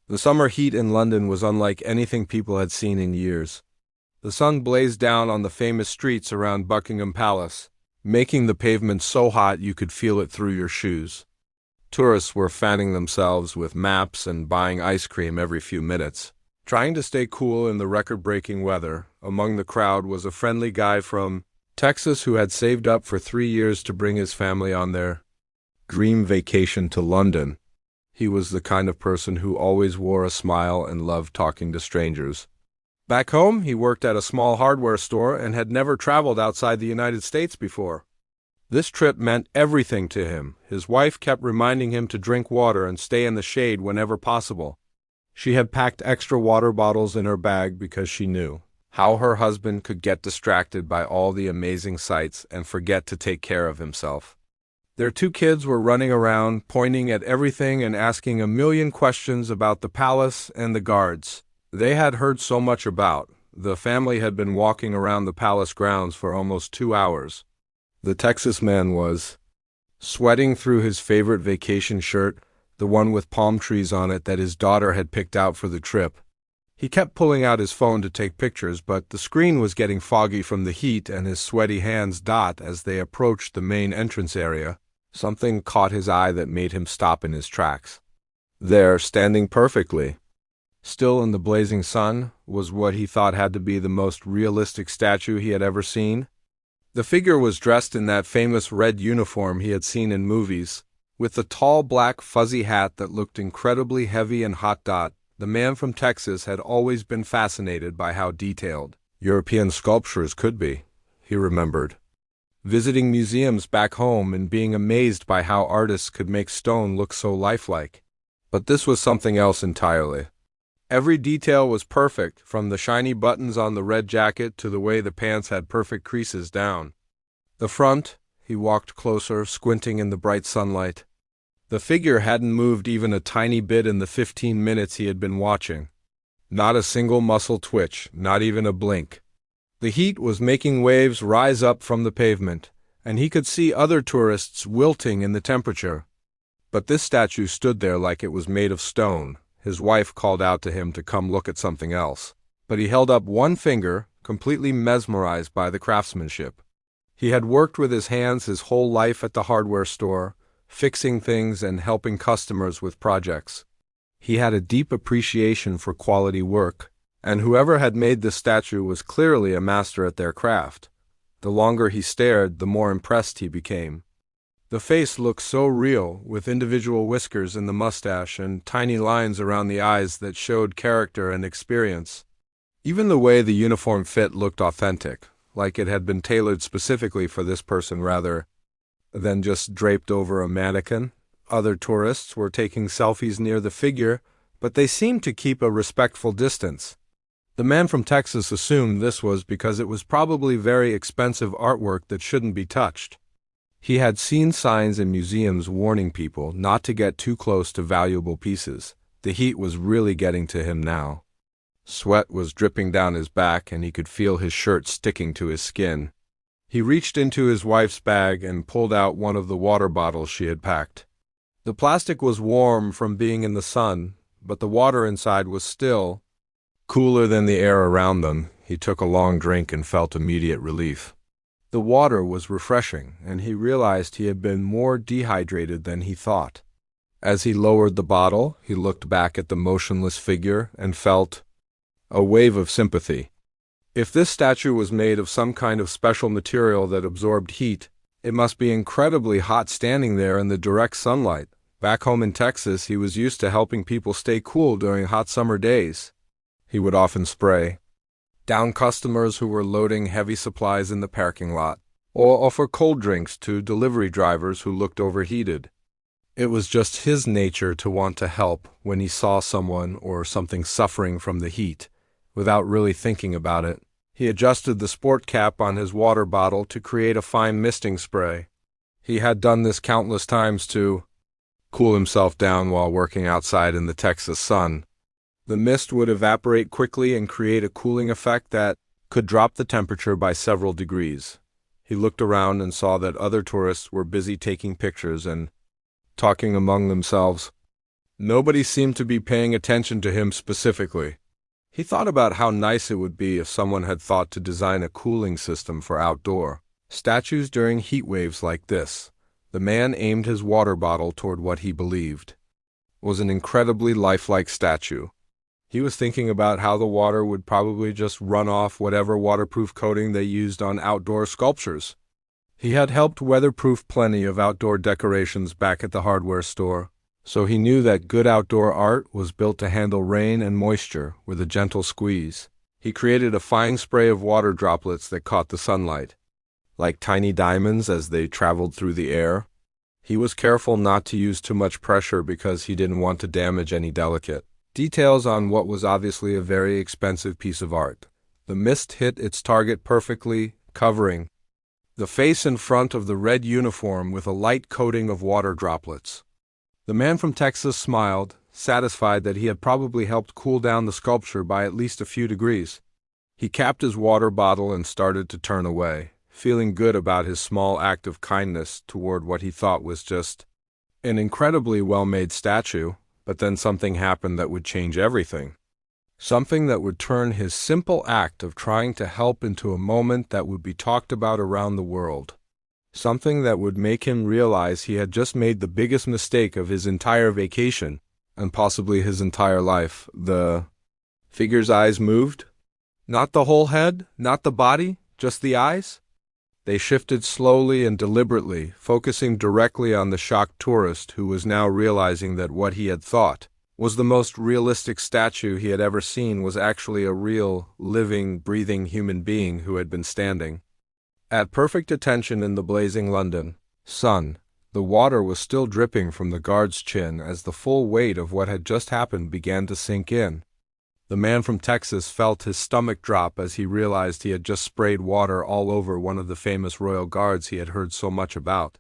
The summer heat in London was unlike anything people had seen in years. The sun blazed down on the famous streets around Buckingham Palace, making the pavement so hot you could feel it through your shoes. Tourists were fanning themselves with maps and buying ice cream every few minutes. Trying to stay cool in the record-breaking weather, among the crowd was a friendly guy from Texas who had saved up for 3 years to bring his family on their dream vacation to London. He was the kind of person who always wore a smile and loved talking to strangers. Back home, he worked at a small hardware store and had never traveled outside the United States before. This trip meant everything to him. His wife kept reminding him to drink water and stay in the shade whenever possible. She had packed extra water bottles in her bag because she knew how her husband could get distracted by all the amazing sights and forget to take care of himself. Their 2 kids were running around, pointing at everything and asking a million questions about the palace and the guards they had heard so much about. The family had been walking around the palace grounds for almost 2 hours. The Texas man was sweating through his favorite vacation shirt, the one with palm trees on it that his daughter had picked out for the trip. He kept pulling out his phone to take pictures, but the screen was getting foggy from the heat and his sweaty hands dot as they approached the main entrance area. Something caught his eye that made him stop in his tracks. There, standing perfectly, still in the blazing sun, was what he thought had to be the most realistic statue he had ever seen. The figure was dressed in that famous red uniform he had seen in movies, with the tall black fuzzy hat that looked incredibly heavy and hot. The man from Texas had always been fascinated by how detailed European sculptures could be, he remembered. Visiting museums back home and being amazed by how artists could make stone look so lifelike. But this was something else entirely. Every detail was perfect, from the shiny buttons on the red jacket to the way the pants had perfect creases down the front. He walked closer, squinting in the bright sunlight. The figure hadn't moved even a tiny bit in the 15 minutes he had been watching. Not a single muscle twitch, not even a blink. The heat was making waves rise up from the pavement, and he could see other tourists wilting in the temperature. But this statue stood there like it was made of stone. His wife called out to him to come look at something else, but he held up one finger, completely mesmerized by the craftsmanship. He had worked with his hands his whole life at the hardware store, fixing things and helping customers with projects. He had a deep appreciation for quality work, and whoever had made this statue was clearly a master at their craft. The longer he stared, the more impressed he became. The face looked so real, with individual whiskers in the mustache and tiny lines around the eyes that showed character and experience. Even the way the uniform fit looked authentic, like it had been tailored specifically for this person rather than just draped over a mannequin. Other tourists were taking selfies near the figure, but they seemed to keep a respectful distance. The man from Texas assumed this was because it was probably very expensive artwork that shouldn't be touched. He had seen signs in museums warning people not to get too close to valuable pieces. The heat was really getting to him now. Sweat was dripping down his back, and he could feel his shirt sticking to his skin. He reached into his wife's bag and pulled out one of the water bottles she had packed. The plastic was warm from being in the sun, but the water inside was still cooler than the air around them. He took a long drink and felt immediate relief. The water was refreshing, and he realized he had been more dehydrated than he thought. As he lowered the bottle, he looked back at the motionless figure and felt a wave of sympathy. If this statue was made of some kind of special material that absorbed heat, it must be incredibly hot standing there in the direct sunlight. Back home in Texas, he was used to helping people stay cool during hot summer days. He would often spray down customers who were loading heavy supplies in the parking lot, or offer cold drinks to delivery drivers who looked overheated. It was just his nature to want to help when he saw someone or something suffering from the heat, without really thinking about it. He adjusted the sport cap on his water bottle to create a fine misting spray. He had done this countless times to cool himself down while working outside in the Texas sun. The mist would evaporate quickly and create a cooling effect that could drop the temperature by several degrees. He looked around and saw that other tourists were busy taking pictures and talking among themselves. Nobody seemed to be paying attention to him specifically. He thought about how nice it would be if someone had thought to design a cooling system for outdoor statues during heat waves like this. The man aimed his water bottle toward what he believed was an incredibly lifelike statue. He was thinking about how the water would probably just run off whatever waterproof coating they used on outdoor sculptures. He had helped weatherproof plenty of outdoor decorations back at the hardware store, so he knew that good outdoor art was built to handle rain and moisture with a gentle squeeze. He created a fine spray of water droplets that caught the sunlight, like tiny diamonds as they traveled through the air. He was careful not to use too much pressure because he didn't want to damage any delicate details on what was obviously a very expensive piece of art. The mist hit its target perfectly, covering the face and front of the red uniform with a light coating of water droplets. The man from Texas smiled, satisfied that he had probably helped cool down the sculpture by at least a few degrees. He capped his water bottle and started to turn away, feeling good about his small act of kindness toward what he thought was just an incredibly well-made statue. But then something happened that would change everything. Something that would turn his simple act of trying to help into a moment that would be talked about around the world. Something that would make him realize he had just made the biggest mistake of his entire vacation, and possibly his entire life. The figure's eyes moved. Not the whole head, not the body, just the eyes. They shifted slowly and deliberately, focusing directly on the shocked tourist who was now realizing that what he had thought was the most realistic statue he had ever seen was actually a real, living, breathing human being who had been standing at perfect attention in the blazing London sun. The water was still dripping from the guard's chin as the full weight of what had just happened began to sink in. The man from Texas felt his stomach drop as he realized he had just sprayed water all over one of the famous royal guards he had heard so much about.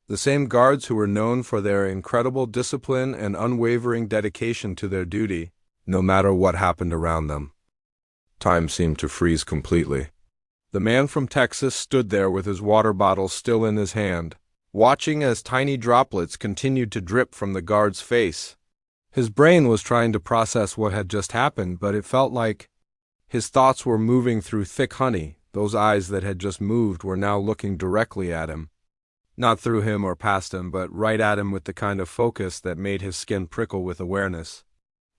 The same guards who were known for their incredible discipline and unwavering dedication to their duty, no matter what happened around them. Time seemed to freeze completely. The man from Texas stood there with his water bottle still in his hand, watching as tiny droplets continued to drip from the guard's face. His brain was trying to process what had just happened, but it felt like his thoughts were moving through thick honey. Those eyes that had just moved were now looking directly at him. Not through him or past him, but right at him with the kind of focus that made his skin prickle with awareness.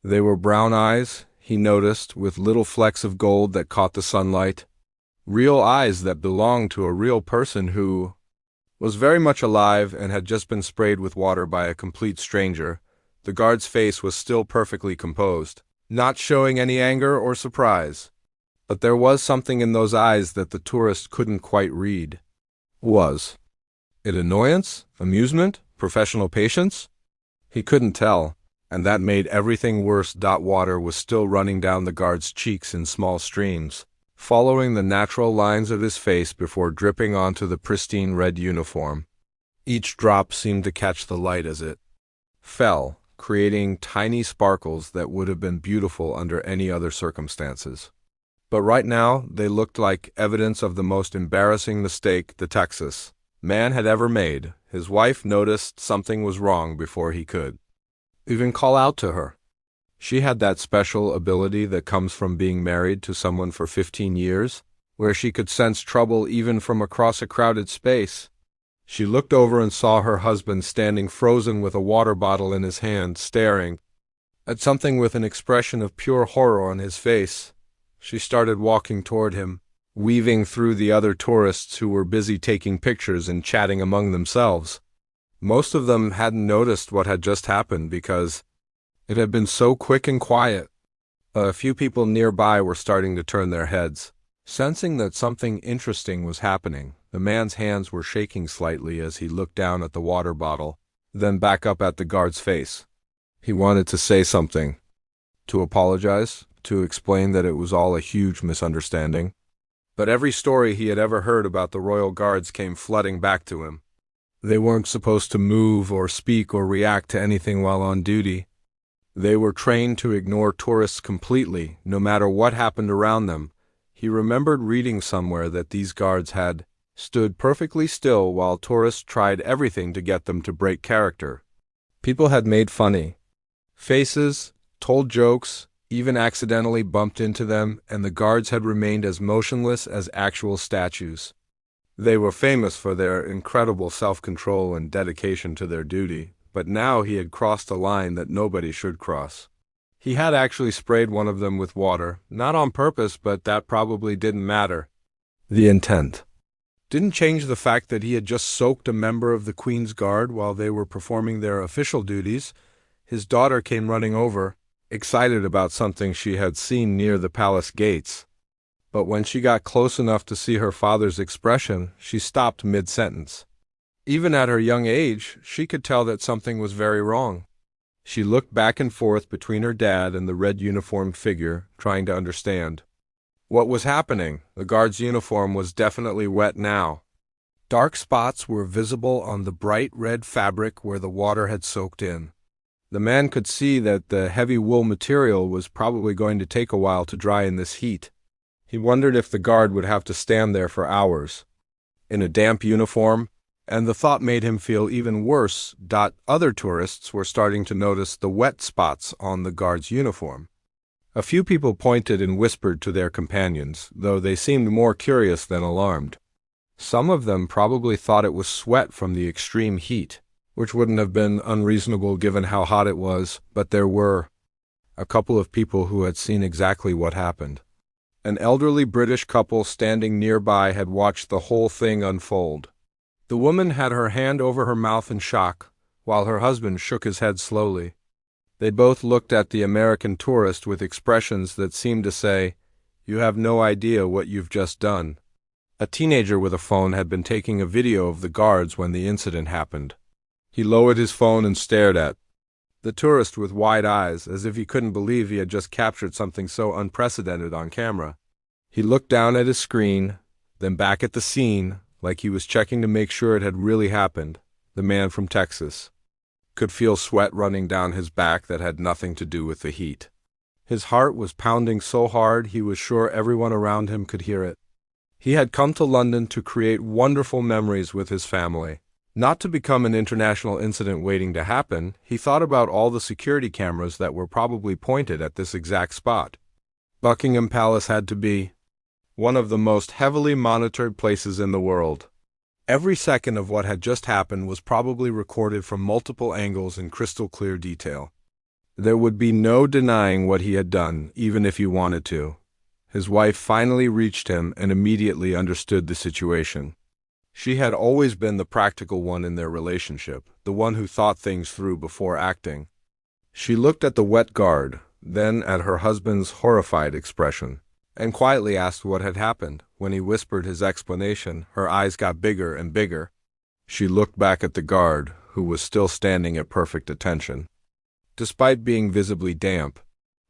They were brown eyes, he noticed, with little flecks of gold that caught the sunlight. Real eyes that belonged to a real person who was very much alive and had just been sprayed with water by a complete stranger. The guard's face was still perfectly composed, not showing any anger or surprise. But there was something in those eyes that the tourist couldn't quite read. Was it annoyance, amusement, professional patience? He couldn't tell, and that made everything worse. Water was still running down the guard's cheeks in small streams, following the natural lines of his face before dripping onto the pristine red uniform. Each drop seemed to catch the light as it fell, creating tiny sparkles that would have been beautiful under any other circumstances. But right now, they looked like evidence of the most embarrassing mistake the Texas man had ever made. His wife noticed something was wrong before he could even call out to her. She had that special ability that comes from being married to someone for 15 years, where she could sense trouble even from across a crowded space. She looked over and saw her husband standing frozen with a water bottle in his hand, staring at something with an expression of pure horror on his face. She started walking toward him, weaving through the other tourists who were busy taking pictures and chatting among themselves. Most of them hadn't noticed what had just happened because it had been so quick and quiet. A few people nearby were starting to turn their heads, sensing that something interesting was happening. The man's hands were shaking slightly as he looked down at the water bottle, then back up at the guard's face. He wanted to say something, to apologize, to explain that it was all a huge misunderstanding. But every story he had ever heard about the royal guards came flooding back to him. They weren't supposed to move or speak or react to anything while on duty. They were trained to ignore tourists completely, no matter what happened around them. He remembered reading somewhere that these guards had stood perfectly still while tourists tried everything to get them to break character. People had made funny Faces, told jokes, even accidentally bumped into them, and the guards had remained as motionless as actual statues. They were famous for their incredible self-control and dedication to their duty, but now he had crossed a line that nobody should cross. He had actually sprayed one of them with water, not on purpose, but that probably didn't matter. The intent didn't change the fact that he had just soaked a member of the Queen's Guard while they were performing their official duties. His daughter came running over, excited about something she had seen near the palace gates. But when she got close enough to see her father's expression, she stopped mid-sentence. Even at her young age, she could tell that something was very wrong. She looked back and forth between her dad and the red uniformed figure, trying to understand. What was happening? The guard's uniform was definitely wet now. Dark spots were visible on the bright red fabric where the water had soaked in. The man could see that the heavy wool material was probably going to take a while to dry in this heat. He wondered if the guard would have to stand there for hours, in a damp uniform, and the thought made him feel even worse. Other tourists were starting to notice the wet spots on the guard's uniform. A few people pointed and whispered to their companions, though they seemed more curious than alarmed. Some of them probably thought it was sweat from the extreme heat, which wouldn't have been unreasonable given how hot it was, but there were a couple of people who had seen exactly what happened. An elderly British couple standing nearby had watched the whole thing unfold. The woman had her hand over her mouth in shock, while her husband shook his head slowly. They both looked at the American tourist with expressions that seemed to say, "You have no idea what you've just done." A teenager with a phone had been taking a video of the guards when the incident happened. He lowered his phone and stared at the tourist with wide eyes, as if he couldn't believe he had just captured something so unprecedented on camera. He looked down at his screen, then back at the scene, like he was checking to make sure it had really happened. The man from Texas could feel sweat running down his back that had nothing to do with the heat. His heart was pounding so hard he was sure everyone around him could hear it. He had come to London to create wonderful memories with his family. Not to become an international incident waiting to happen, he thought about all the security cameras that were probably pointed at this exact spot. Buckingham Palace had to be one of the most heavily monitored places in the world. Every second of what had just happened was probably recorded from multiple angles in crystal clear detail. There would be no denying what he had done, even if he wanted to. His wife finally reached him and immediately understood the situation. She had always been the practical one in their relationship, the one who thought things through before acting. She looked at the wet guard, then at her husband's horrified expression, and quietly asked what had happened. When he whispered his explanation, her eyes got bigger and bigger. She looked back at the guard, who was still standing at perfect attention. Despite being visibly damp,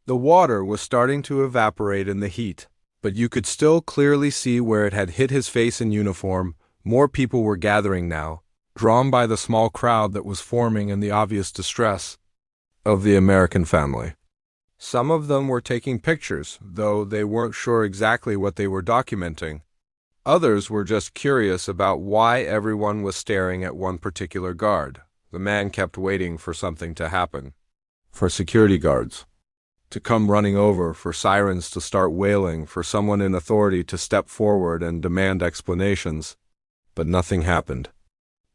the water was starting to evaporate in the heat, but you could still clearly see where it had hit his face and uniform. More people were gathering now, drawn by the small crowd that was forming and the obvious distress of the American family. Some of them were taking pictures, though they weren't sure exactly what they were documenting. Others were just curious about why everyone was staring at one particular guard. The man kept waiting for something to happen, for security guards to come running over, for sirens to start wailing, for someone in authority to step forward and demand explanations. But nothing happened.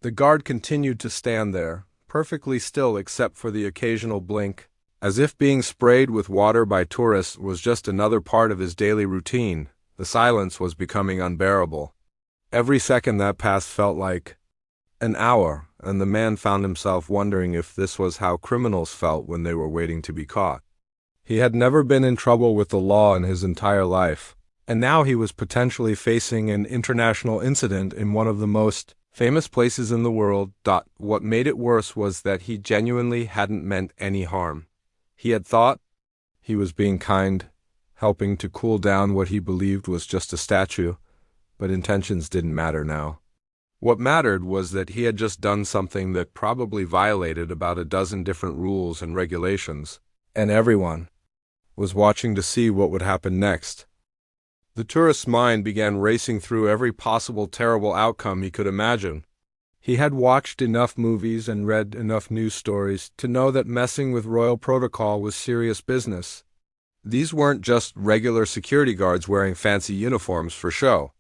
The guard continued to stand there, perfectly still except for the occasional blink, as if being sprayed with water by tourists was just another part of his daily routine. The silence was becoming unbearable. Every second that passed felt like an hour, and the man found himself wondering if this was how criminals felt when they were waiting to be caught. He had never been in trouble with the law in his entire life, and now he was potentially facing an international incident in one of the most famous places in the world. What made it worse was that he genuinely hadn't meant any harm. He had thought he was being kind, helping to cool down what he believed was just a statue, but intentions didn't matter now. What mattered was that he had just done something that probably violated about a dozen different rules and regulations, and everyone was watching to see what would happen next. The tourist's mind began racing through every possible terrible outcome he could imagine. He had watched enough movies and read enough news stories to know that messing with royal protocol was serious business. These weren't just regular security guards wearing fancy uniforms for show.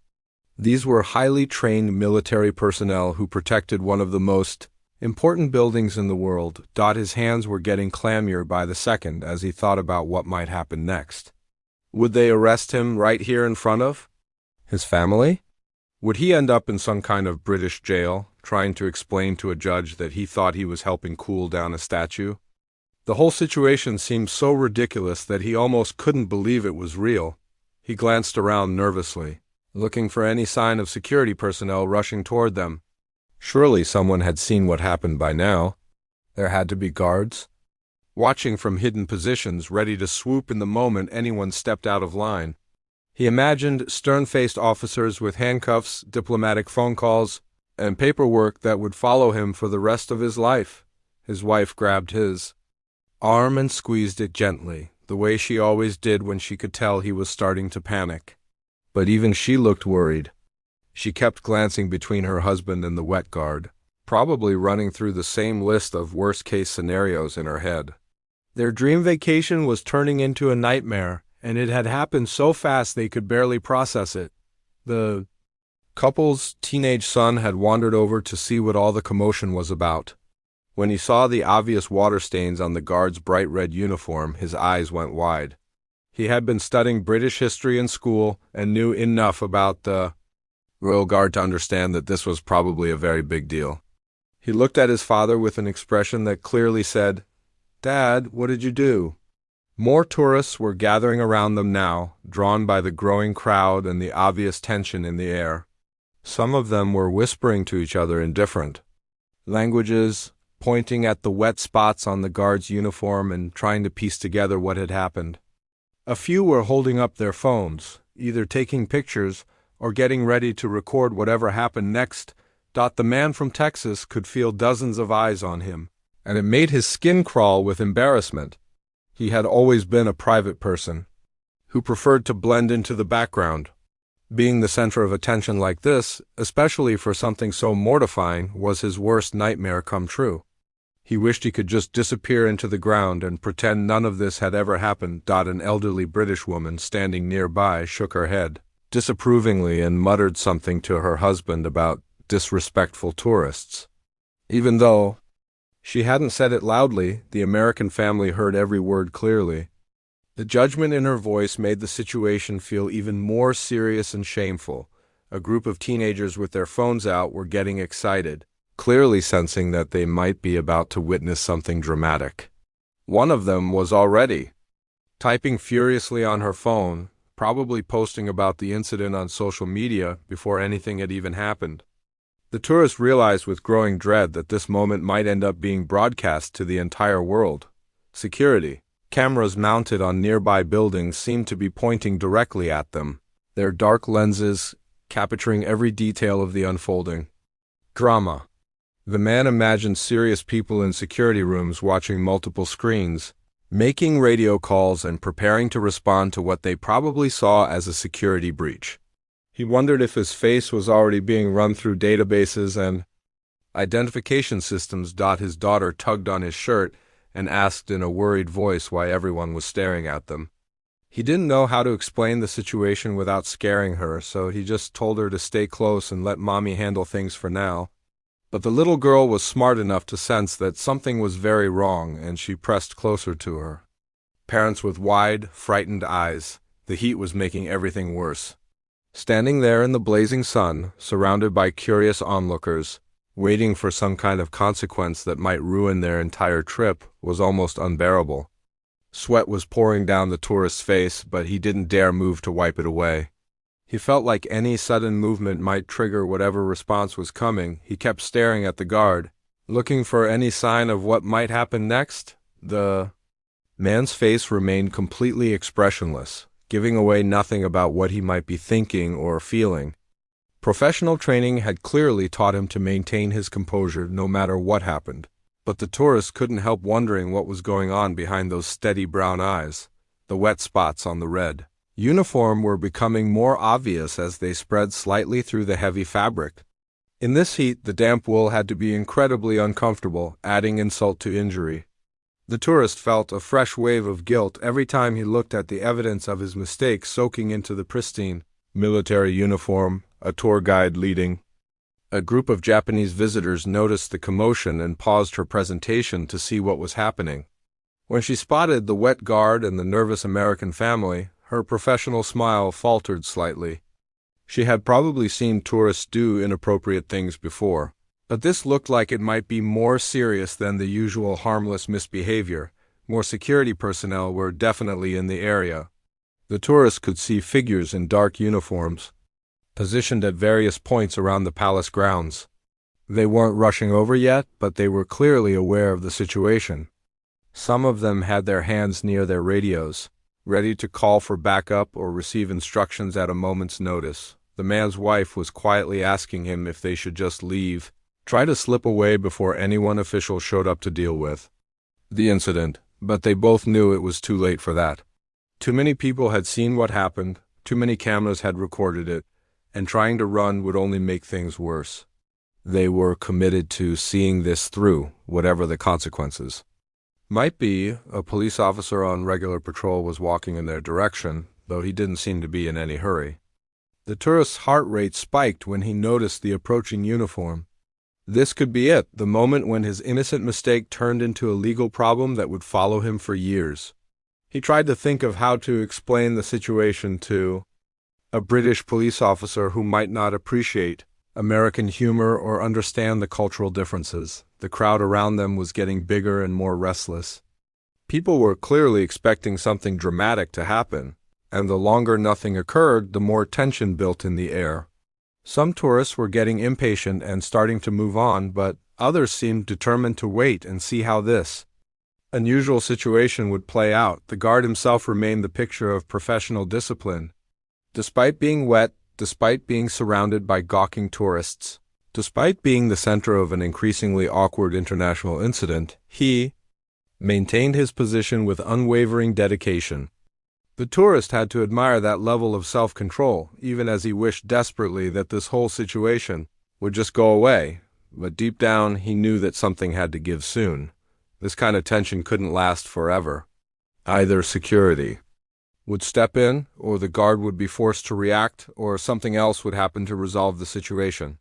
These were highly trained military personnel who protected one of the most important buildings in the world. His hands were getting clammier by the second as he thought about what might happen next. Would they arrest him right here in front of his family? Would he end up in some kind of British jail, trying to explain to a judge that he thought he was helping cool down a statue? The whole situation seemed so ridiculous that he almost couldn't believe it was real. He glanced around nervously, looking for any sign of security personnel rushing toward them. Surely someone had seen what happened by now. There had to be guards, watching from hidden positions, ready to swoop in the moment anyone stepped out of line. He imagined stern-faced officers with handcuffs, diplomatic phone calls, and paperwork that would follow him for the rest of his life. His wife grabbed his arm and squeezed it gently, the way she always did when she could tell he was starting to panic. But even she looked worried. She kept glancing between her husband and the wet guard, probably running through the same list of worst-case scenarios in her head. Their dream vacation was turning into a nightmare, and it had happened so fast they could barely process it. The couple's teenage son had wandered over to see what all the commotion was about. When he saw the obvious water stains on the guard's bright red uniform, his eyes went wide. He had been studying British history in school and knew enough about the Royal Guard to understand that this was probably a very big deal. He looked at his father with an expression that clearly said, "Dad, what did you do?" More tourists were gathering around them now, drawn by the growing crowd and the obvious tension in the air. Some of them were whispering to each other in different languages, pointing at the wet spots on the guard's uniform and trying to piece together what had happened. A few were holding up their phones, either taking pictures or getting ready to record whatever happened next. The man from Texas could feel dozens of eyes on him, and it made his skin crawl with embarrassment. He had always been a private person, who preferred to blend into the background. Being the center of attention like this, especially for something so mortifying, was his worst nightmare come true. He wished he could just disappear into the ground and pretend none of this had ever happened. An elderly British woman standing nearby shook her head disapprovingly and muttered something to her husband about disrespectful tourists. Even though she hadn't said it loudly, the American family heard every word clearly. The judgment in her voice made the situation feel even more serious and shameful. A group of teenagers with their phones out were getting excited, clearly sensing that they might be about to witness something dramatic. One of them was already typing furiously on her phone, probably posting about the incident on social media before anything had even happened. The tourists realized with growing dread that this moment might end up being broadcast to the entire world. Security cameras mounted on nearby buildings seemed to be pointing directly at them, their dark lenses capturing every detail of the unfolding drama. The man imagined serious people in security rooms watching multiple screens, making radio calls and preparing to respond to what they probably saw as a security breach. He wondered if his face was already being run through databases and identification systems. His daughter tugged on his shirt and asked in a worried voice why everyone was staring at them. He didn't know how to explain the situation without scaring her, so he just told her to stay close and let Mommy handle things for now. But the little girl was smart enough to sense that something was very wrong, and she pressed closer to her parents with wide, frightened eyes. The heat was making everything worse. Standing there in the blazing sun, surrounded by curious onlookers, waiting for some kind of consequence that might ruin their entire trip, was almost unbearable. Sweat was pouring down the tourist's face, but he didn't dare move to wipe it away. He felt like any sudden movement might trigger whatever response was coming. He kept staring at the guard, looking for any sign of what might happen next. The man's face remained completely expressionless, giving away nothing about what he might be thinking or feeling. Professional training had clearly taught him to maintain his composure no matter what happened, but the tourist couldn't help wondering what was going on behind those steady brown eyes. The wet spots on the red uniform were becoming more obvious as they spread slightly through the heavy fabric. In this heat, the damp wool had to be incredibly uncomfortable, adding insult to injury. The tourist felt a fresh wave of guilt every time he looked at the evidence of his mistake soaking into the pristine military uniform, a tour guide leading. A group of Japanese visitors noticed the commotion and paused her presentation to see what was happening. When she spotted the wet guard and the nervous American family, her professional smile faltered slightly. She had probably seen tourists do inappropriate things before, but this looked like it might be more serious than the usual harmless misbehavior. More security personnel were definitely in the area. The tourists could see figures in dark uniforms, positioned at various points around the palace grounds. They weren't rushing over yet, but they were clearly aware of the situation. Some of them had their hands near their radios, ready to call for backup or receive instructions at a moment's notice. The man's wife was quietly asking him if they should just leave, try to slip away before anyone official showed up to deal with the incident, but they both knew it was too late for that. Too many people had seen what happened, too many cameras had recorded it, and trying to run would only make things worse. They were committed to seeing this through, whatever the consequences might be. A police officer on regular patrol was walking in their direction, though he didn't seem to be in any hurry. The tourist's heart rate spiked when he noticed the approaching uniform. This could be it, the moment when his innocent mistake turned into a legal problem that would follow him for years. He tried to think of how to explain the situation to a British police officer who might not appreciate American humor or understand the cultural differences. The crowd around them was getting bigger and more restless. People were clearly expecting something dramatic to happen, and the longer nothing occurred, the more tension built in the air. Some tourists were getting impatient and starting to move on, but others seemed determined to wait and see how this unusual situation would play out. The guard himself remained the picture of professional discipline. Despite being wet, despite being surrounded by gawking tourists, despite being the center of an increasingly awkward international incident, he maintained his position with unwavering dedication. The tourist had to admire that level of self-control, even as he wished desperately that this whole situation would just go away. But deep down, he knew that something had to give soon. This kind of tension couldn't last forever. Either security would step in, or the guard would be forced to react, or something else would happen to resolve the situation.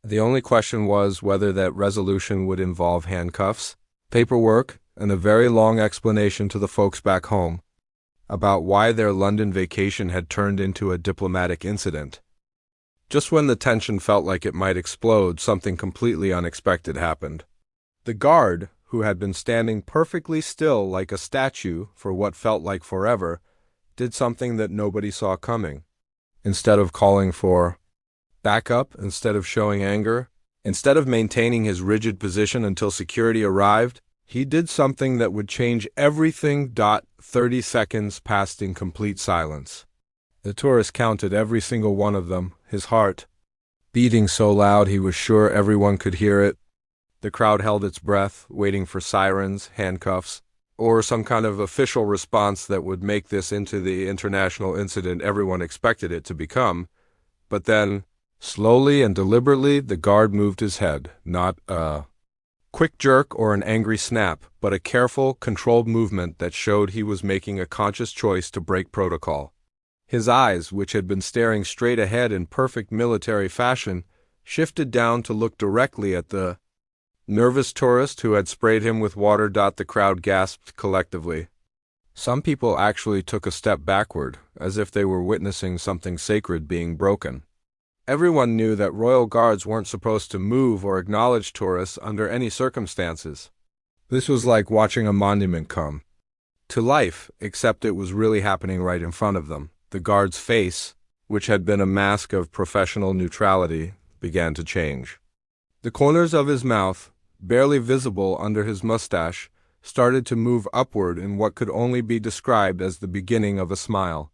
The only question was whether that resolution would involve handcuffs, paperwork, and a very long explanation to the folks back home about why their London vacation had turned into a diplomatic incident. Just when the tension felt like it might explode, something completely unexpected happened. The guard, who had been standing perfectly still like a statue for what felt like forever, did something that nobody saw coming. Instead of calling for backup, instead of showing anger, instead of maintaining his rigid position until security arrived, he did something that would change everything. 30 seconds passed in complete silence. The tourist counted every single one of them, his heart beating so loud he was sure everyone could hear it. The crowd held its breath, waiting for sirens, handcuffs, or some kind of official response that would make this into the international incident everyone expected it to become. But then, slowly and deliberately, the guard moved his head, not a quick jerk or an angry snap, but a careful, controlled movement that showed he was making a conscious choice to break protocol. His eyes, which had been staring straight ahead in perfect military fashion, shifted down to look directly at the nervous tourist who had sprayed him with water. The crowd gasped collectively. Some people actually took a step backward, as if they were witnessing something sacred being broken. Everyone knew that royal guards weren't supposed to move or acknowledge tourists under any circumstances. This was like watching a monument come to life, except it was really happening right in front of them. The guard's face, which had been a mask of professional neutrality, began to change. The corners of his mouth, barely visible under his mustache, started to move upward in what could only be described as the beginning of a smile.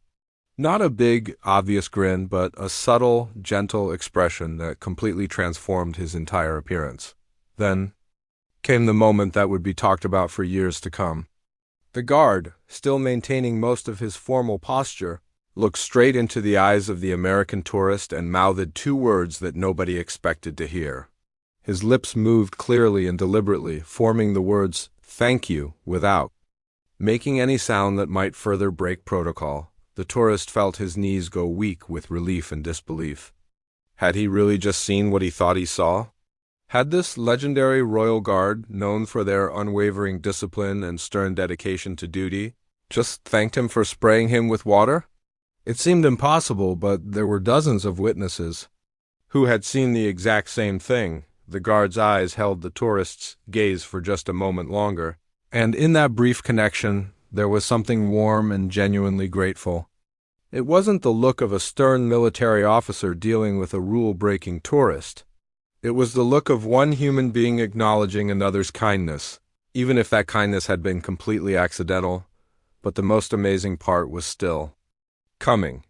Not a big, obvious grin, but a subtle, gentle expression that completely transformed his entire appearance. Then came the moment that would be talked about for years to come. The guard, still maintaining most of his formal posture, looked straight into the eyes of the American tourist and mouthed two words that nobody expected to hear. His lips moved clearly and deliberately, forming the words, "Thank you," without making any sound that might further break protocol. The tourist felt his knees go weak with relief and disbelief. Had he really just seen what he thought he saw? Had this legendary royal guard, known for their unwavering discipline and stern dedication to duty, just thanked him for spraying him with water? It seemed impossible, but there were dozens of witnesses who had seen the exact same thing. The guard's eyes held the tourist's gaze for just a moment longer, and in that brief connection, there was something warm and genuinely grateful. It wasn't the look of a stern military officer dealing with a rule-breaking tourist. It was the look of one human being acknowledging another's kindness, even if that kindness had been completely accidental. But the most amazing part was still coming.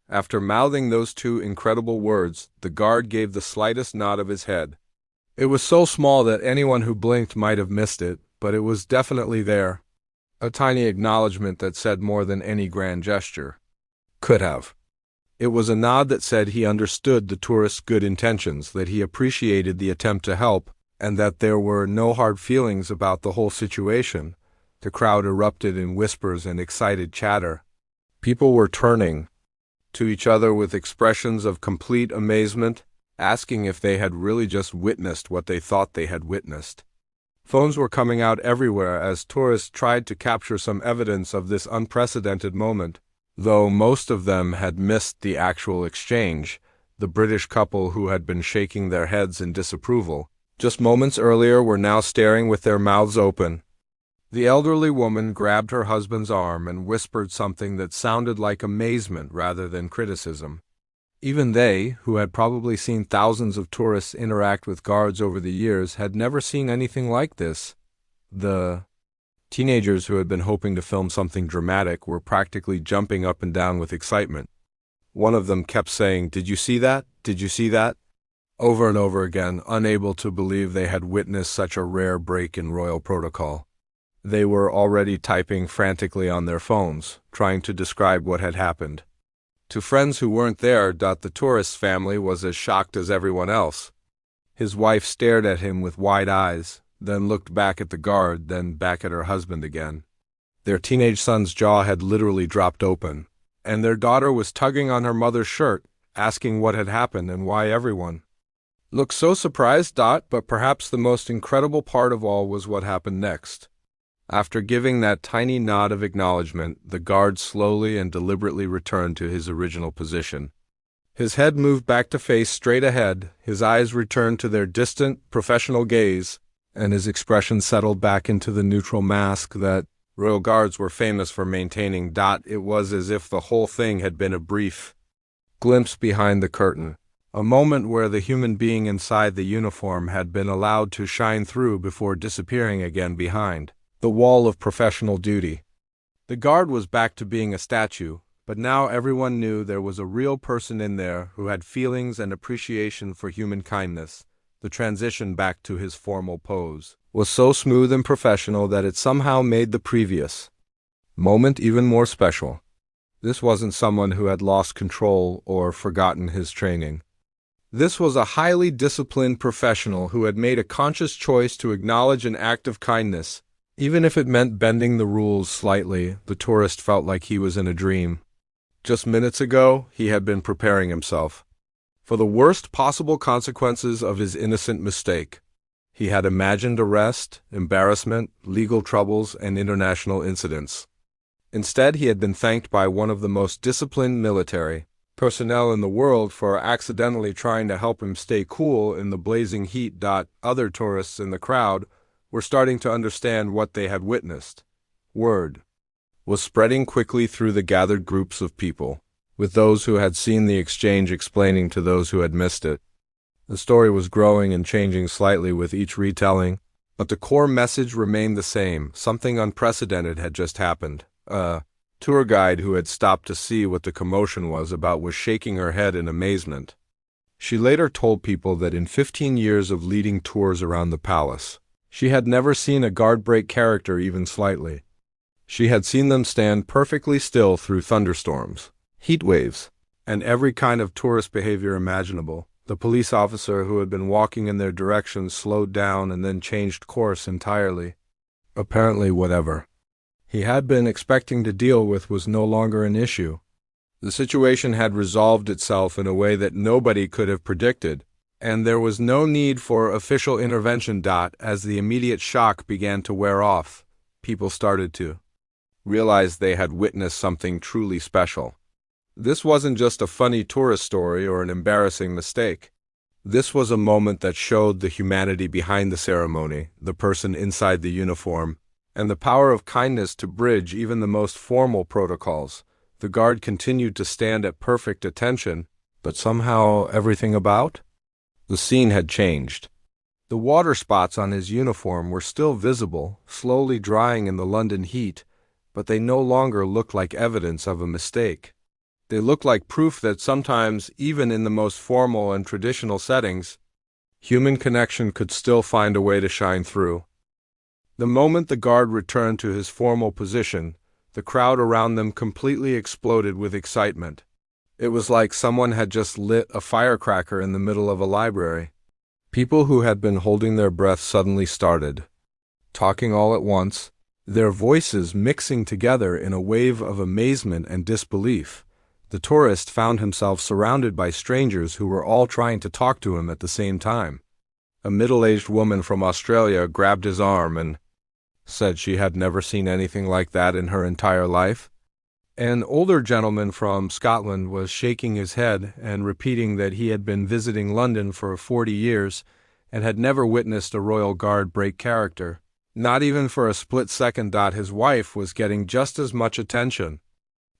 After mouthing those two incredible words, the guard gave the slightest nod of his head. It was so small that anyone who blinked might have missed it, but it was definitely there. A tiny acknowledgement that said more than any grand gesture could have. It was a nod that said he understood the tourist's good intentions, that he appreciated the attempt to help, and that there were no hard feelings about the whole situation. The crowd erupted in whispers and excited chatter. People were turning to each other with expressions of complete amazement, asking if they had really just witnessed what they thought they had witnessed. Phones were coming out everywhere as tourists tried to capture some evidence of this unprecedented moment. Though most of them had missed the actual exchange, the British couple who had been shaking their heads in disapproval just moments earlier were now staring with their mouths open. The elderly woman grabbed her husband's arm and whispered something that sounded like amazement rather than criticism. Even they, who had probably seen thousands of tourists interact with guards over the years, had never seen anything like this. The teenagers who had been hoping to film something dramatic were practically jumping up and down with excitement. One of them kept saying, "Did you see that? Did you see that?" over and over again, unable to believe they had witnessed such a rare break in royal protocol. They were already typing frantically on their phones, trying to describe what had happened. To friends who weren't there, the tourist's family was as shocked as everyone else. His wife stared at him with wide eyes, then looked back at the guard, then back at her husband again. Their teenage son's jaw had literally dropped open, and their daughter was tugging on her mother's shirt, asking what had happened and why everyone looked so surprised. But perhaps the most incredible part of all was what happened next. After giving that tiny nod of acknowledgement, the guard slowly and deliberately returned to his original position. His head moved back to face straight ahead, his eyes returned to their distant, professional gaze, and his expression settled back into the neutral mask that royal guards were famous for maintaining. It was as if the whole thing had been a brief glimpse behind the curtain, a moment where the human being inside the uniform had been allowed to shine through before disappearing again behind the wall of professional duty. The guard was back to being a statue, but now everyone knew there was a real person in there who had feelings and appreciation for human kindness. The transition back to his formal pose was so smooth and professional that it somehow made the previous moment even more special. This wasn't someone who had lost control or forgotten his training. This was a highly disciplined professional who had made a conscious choice to acknowledge an act of kindness. Even if it meant bending the rules slightly, the tourist felt like he was in a dream. Just minutes ago, he had been preparing himself for the worst possible consequences of his innocent mistake. He had imagined arrest, embarrassment, legal troubles, and international incidents. Instead, he had been thanked by one of the most disciplined military personnel in the world for accidentally trying to help him stay cool in the blazing heat. Other tourists in the crowd were starting to understand what they had witnessed. Word was spreading quickly through the gathered groups of people, with those who had seen the exchange explaining to those who had missed it. The story was growing and changing slightly with each retelling, but the core message remained the same. Something unprecedented had just happened. A tour guide who had stopped to see what the commotion was about was shaking her head in amazement. She later told people that in 15 years of leading tours around the palace, she had never seen a guard break character even slightly. She had seen them stand perfectly still through thunderstorms, heat waves, and every kind of tourist behavior imaginable. The police officer who had been walking in their direction slowed down and then changed course entirely. Apparently, whatever he had been expecting to deal with was no longer an issue. The situation had resolved itself in a way that nobody could have predicted, and there was no need for official intervention. As the immediate shock began to wear off, people started to realize they had witnessed something truly special. This wasn't just a funny tourist story or an embarrassing mistake. This was a moment that showed the humanity behind the ceremony, the person inside the uniform, and the power of kindness to bridge even the most formal protocols. The guard continued to stand at perfect attention, but somehow everything about the scene had changed. The water spots on his uniform were still visible, slowly drying in the London heat, but they no longer looked like evidence of a mistake. They looked like proof that sometimes, even in the most formal and traditional settings, human connection could still find a way to shine through. The moment the guard returned to his formal position, the crowd around them completely exploded with excitement. It was like someone had just lit a firecracker in the middle of a library. People who had been holding their breath suddenly started talking all at once, their voices mixing together in a wave of amazement and disbelief. The tourist found himself surrounded by strangers who were all trying to talk to him at the same time. A middle-aged woman from Australia grabbed his arm and said she had never seen anything like that in her entire life. An older gentleman from Scotland was shaking his head and repeating that he had been visiting London for 40 years and had never witnessed a Royal Guard break character. Not even for a split second. His wife was getting just as much attention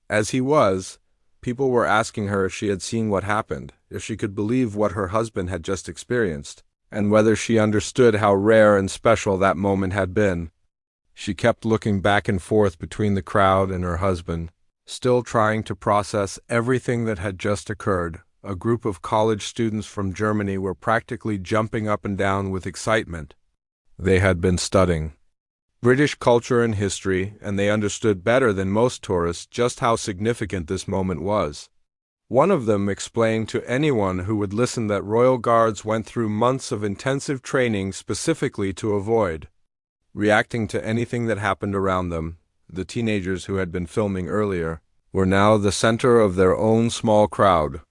as he was. People were asking her if she had seen what happened, if she could believe what her husband had just experienced, and whether she understood how rare and special that moment had been. She kept looking back and forth between the crowd and her husband, still trying to process everything that had just occurred. A group of college students from Germany were practically jumping up and down with excitement. They had been studying British culture and history, and they understood better than most tourists just how significant this moment was. One of them explained to anyone who would listen that Royal Guards went through months of intensive training specifically to avoid reacting to anything that happened around them. The teenagers who had been filming earlier were now the center of their own small crowd.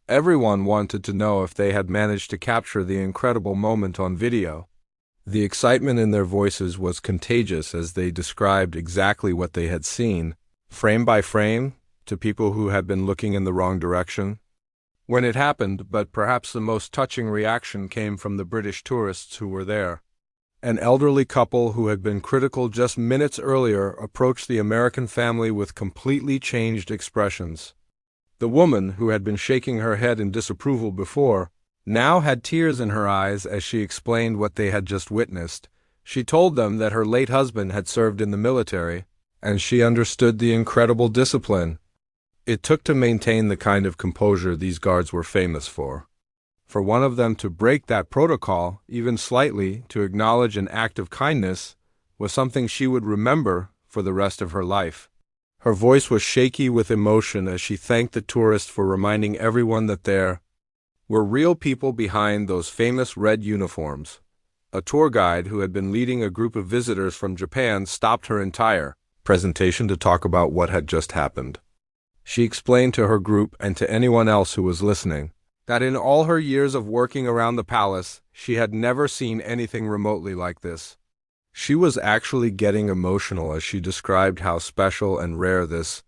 Everyone wanted to know if they had managed to capture the incredible moment on video. The excitement in their voices was contagious as they described exactly what they had seen, frame by frame, to people who had been looking in the wrong direction. When it happened, but perhaps the most touching reaction came from the British tourists who were there. An elderly couple who had been critical just minutes earlier approached the American family with completely changed expressions. The woman, who had been shaking her head in disapproval before, now had tears in her eyes as she explained what they had just witnessed. She told them that her late husband had served in the military, and she understood the incredible discipline it took to maintain the kind of composure these guards were famous for. For one of them to break that protocol, even slightly, to acknowledge an act of kindness, was something she would remember for the rest of her life. Her voice was shaky with emotion as she thanked the tourist for reminding everyone that there were real people behind those famous red uniforms. A tour guide who had been leading a group of visitors from Japan stopped her entire presentation to talk about what had just happened. She explained to her group and to anyone else who was listening that in all her years of working around the palace, she had never seen anything remotely like this. She was actually getting emotional as she described how special and rare this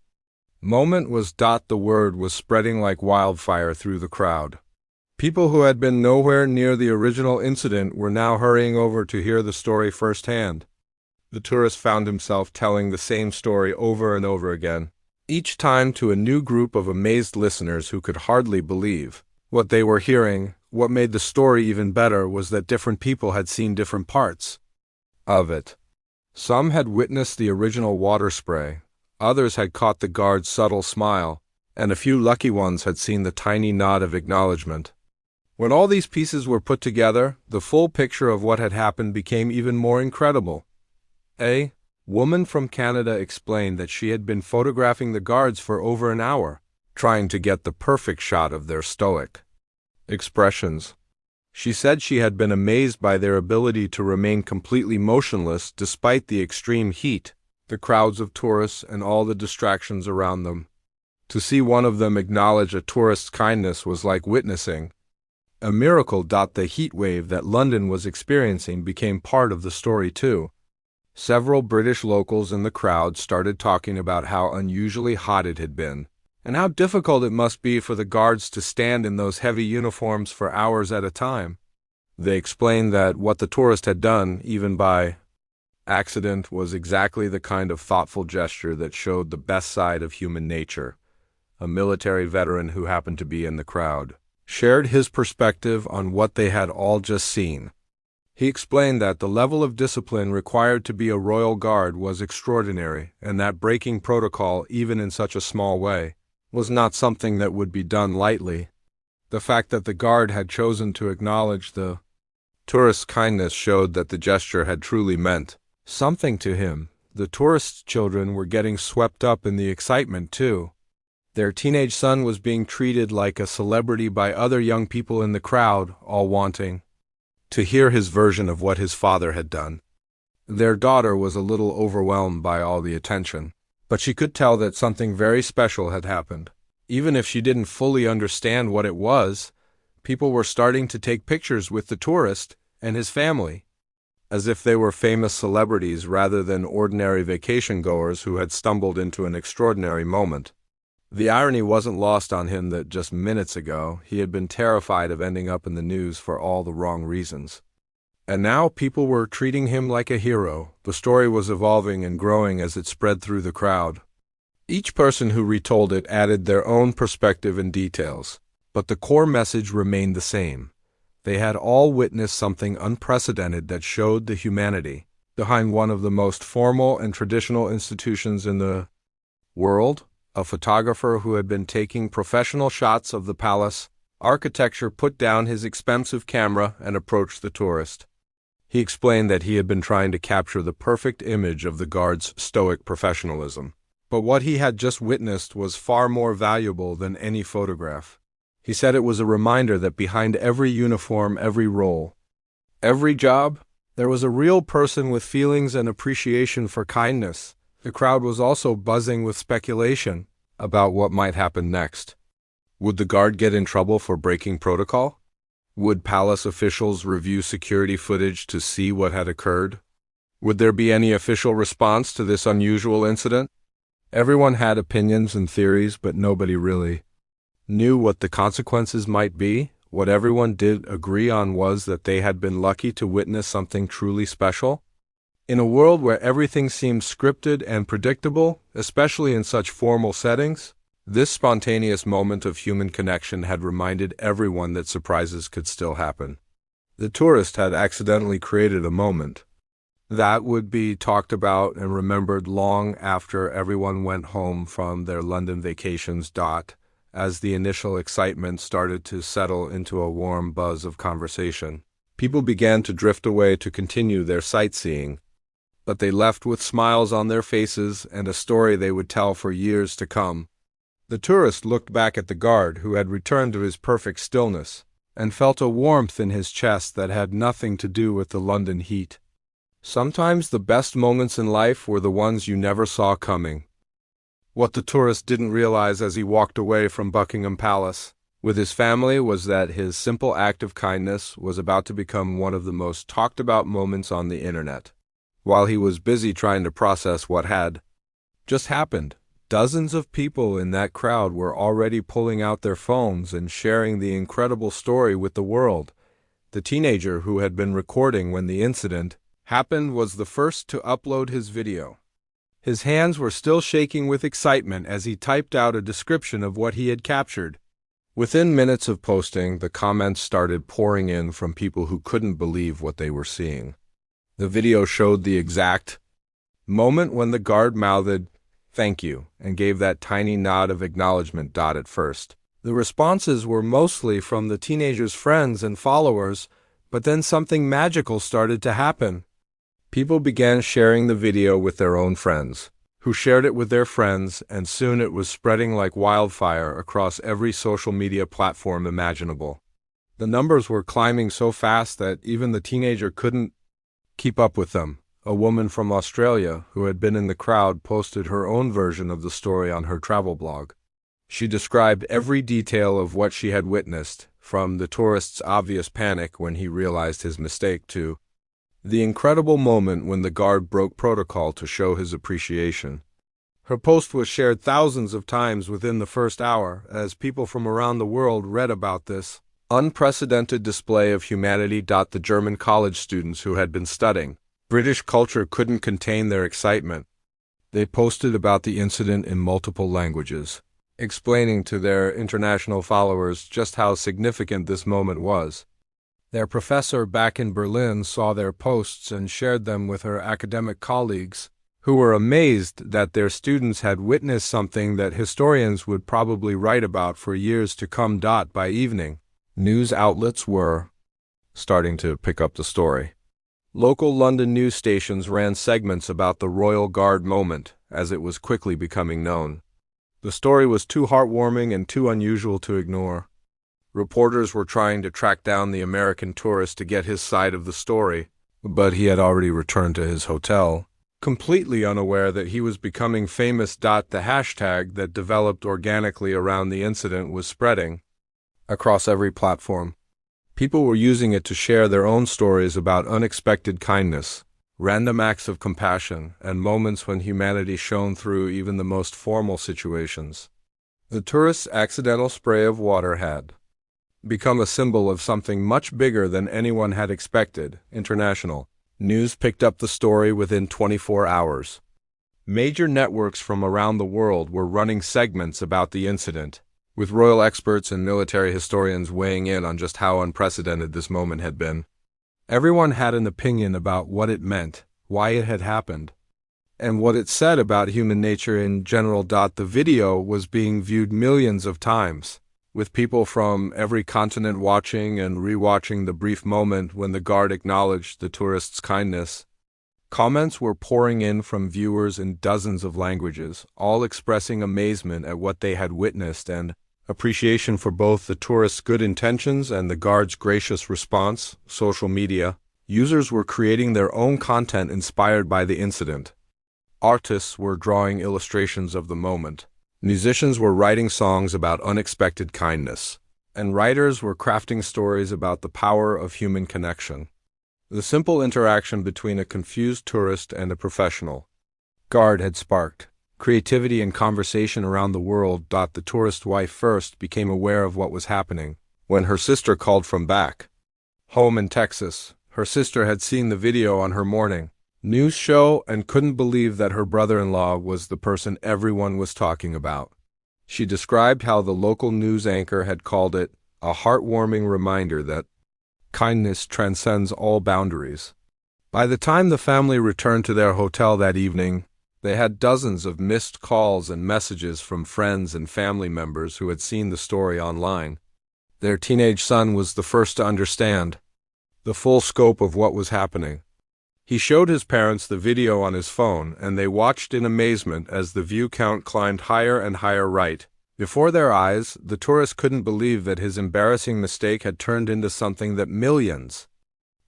moment was. The word was spreading like wildfire through the crowd. People who had been nowhere near the original incident were now hurrying over to hear the story firsthand. The tourist found himself telling the same story over and over again, each time to a new group of amazed listeners who could hardly believe what they were hearing. What made the story even better was that different people had seen different parts of it. Some had witnessed the original water spray, others had caught the guard's subtle smile, and a few lucky ones had seen the tiny nod of acknowledgement. When all these pieces were put together, the full picture of what had happened became even more incredible. A woman from Canada explained that she had been photographing the guards for over an hour. trying to get the perfect shot of their stoic expressions. She said she had been amazed by their ability to remain completely motionless despite the extreme heat, the crowds of tourists, and all the distractions around them. To see one of them acknowledge a tourist's kindness was like witnessing a miracle. The heat wave that London was experiencing became part of the story too. Several British locals in the crowd started talking about how unusually hot it had been, and how difficult it must be for the guards to stand in those heavy uniforms for hours at a time. They explained that what the tourist had done, even by accident, was exactly the kind of thoughtful gesture that showed the best side of human nature. A military veteran who happened to be in the crowd shared his perspective on what they had all just seen. He explained that the level of discipline required to be a royal guard was extraordinary, and that breaking protocol, even in such a small way, was not something that would be done lightly. The fact that the guard had chosen to acknowledge the tourist's kindness showed that the gesture had truly meant something to him. The tourist's children were getting swept up in the excitement too. Their teenage son was being treated like a celebrity by other young people in the crowd, all wanting to hear his version of what his father had done. Their daughter was a little overwhelmed by all the attention, but she could tell that something very special had happened. Even if she didn't fully understand what it was, people were starting to take pictures with the tourist and his family, as if they were famous celebrities rather than ordinary vacation-goers who had stumbled into an extraordinary moment. The irony wasn't lost on him that just minutes ago he had been terrified of ending up in the news for all the wrong reasons. And now people were treating him like a hero. The story was evolving and growing as it spread through the crowd. Each person who retold it added their own perspective and details, but the core message remained the same. They had all witnessed something unprecedented that showed the humanity behind one of the most formal and traditional institutions in the world. A photographer who had been taking professional shots of the palace architecture put down his expensive camera and approached the tourist. He explained that he had been trying to capture the perfect image of the guards' stoic professionalism, but what he had just witnessed was far more valuable than any photograph. He said it was a reminder that behind every uniform, every role, every job, there was a real person with feelings and appreciation for kindness. The crowd was also buzzing with speculation about what might happen next. Would the guard get in trouble for breaking protocol? Would palace officials review security footage to see what had occurred? Would there be any official response to this unusual incident? Everyone had opinions and theories, but nobody really knew what the consequences might be. What everyone did agree on was that they had been lucky to witness something truly special. In a world where everything seemed scripted and predictable, especially in such formal settings, this spontaneous moment of human connection had reminded everyone that surprises could still happen. The tourist had accidentally created a moment that would be talked about and remembered long after everyone went home from their London vacations. As the initial excitement started to settle into a warm buzz of conversation, people began to drift away to continue their sightseeing, but they left with smiles on their faces and a story they would tell for years to come. The tourist looked back at the guard, who had returned to his perfect stillness, and felt a warmth in his chest that had nothing to do with the London heat. Sometimes the best moments in life were the ones you never saw coming. What the tourist didn't realize as he walked away from Buckingham Palace with his family was that his simple act of kindness was about to become one of the most talked about moments on the internet. While he was busy trying to process what had just happened, dozens of people in that crowd were already pulling out their phones and sharing the incredible story with the world. The teenager who had been recording when the incident happened was the first to upload his video. His hands were still shaking with excitement as he typed out a description of what he had captured. Within minutes of posting, the comments started pouring in from people who couldn't believe what they were seeing. The video showed the exact moment when the guard mouthed, "Thank you," and gave that tiny nod of acknowledgement. At first, the responses were mostly from the teenager's friends and followers, but then something magical started to happen. People began sharing the video with their own friends, who shared it with their friends, and soon it was spreading like wildfire across every social media platform imaginable. The numbers were climbing so fast that even the teenager couldn't keep up with them. A woman from Australia who had been in the crowd posted her own version of the story on her travel blog. She described every detail of what she had witnessed, from the tourist's obvious panic when he realized his mistake to the incredible moment when the guard broke protocol to show his appreciation. Her post was shared thousands of times within the first hour as people from around the world read about this unprecedented display of humanity. The German college students who had been studying British culture couldn't contain their excitement. They posted about the incident in multiple languages, explaining to their international followers just how significant this moment was. Their professor back in Berlin saw their posts and shared them with her academic colleagues, who were amazed that their students had witnessed something that historians would probably write about for years to come. By evening, news outlets were starting to pick up the story. Local London news stations ran segments about the Royal Guard moment, as it was quickly becoming known. The story was too heartwarming and too unusual to ignore. Reporters were trying to track down the American tourist to get his side of the story, but he had already returned to his hotel, completely unaware that he was becoming famous. The hashtag that developed organically around the incident was spreading across every platform. People were using it to share their own stories about unexpected kindness, random acts of compassion, and moments when humanity shone through even the most formal situations. The tourist's accidental spray of water had become a symbol of something much bigger than anyone had expected. International news picked up the story within 24 hours. Major networks from around the world were running segments about the incident, with royal experts and military historians weighing in on just how unprecedented this moment had been. Everyone had an opinion about what it meant, why it had happened, and what it said about human nature in general. The video was being viewed millions of times, with people from every continent watching and rewatching the brief moment when the guard acknowledged the tourist's kindness. Comments were pouring in from viewers in dozens of languages, all expressing amazement at what they had witnessed and appreciation for both the tourist's good intentions and the guard's gracious response. Social media users were creating their own content inspired by the incident. Artists were drawing illustrations of the moment. Musicians were writing songs about unexpected kindness, and writers were crafting stories about the power of human connection. The simple interaction between a confused tourist and a professional guard had sparked creativity and conversation around the world. The tourist's wife first became aware of what was happening when her sister called from back home in Texas. Her sister had seen the video on her morning news show and couldn't believe that her brother-in-law was the person everyone was talking about. She described how the local news anchor had called it a heartwarming reminder that kindness transcends all boundaries. By the time the family returned to their hotel that evening, they had dozens of missed calls and messages from friends and family members who had seen the story online. Their teenage son was the first to understand the full scope of what was happening. He showed his parents the video on his phone, and they watched in amazement as the view count climbed higher and higher. Right before their eyes, the tourist couldn't believe that his embarrassing mistake had turned into something that millions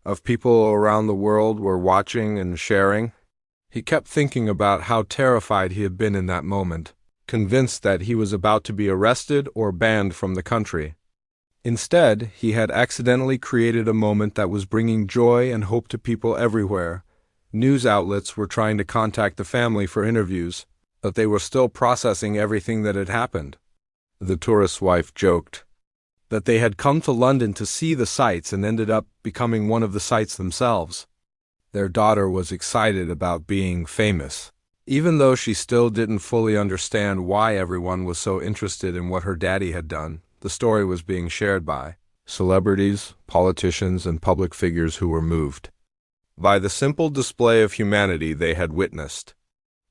of people around the world were watching and sharing. He kept thinking about how terrified he had been in that moment, convinced that he was about to be arrested or banned from the country. Instead, he had accidentally created a moment that was bringing joy and hope to people everywhere. News outlets were trying to contact the family for interviews, but they were still processing everything that had happened. The tourist's wife joked that they had come to London to see the sights and ended up becoming one of the sights themselves. Their daughter was excited about being famous, even though she still didn't fully understand why everyone was so interested in what her daddy had done. The story was being shared by celebrities, politicians, and public figures who were moved by the simple display of humanity they had witnessed.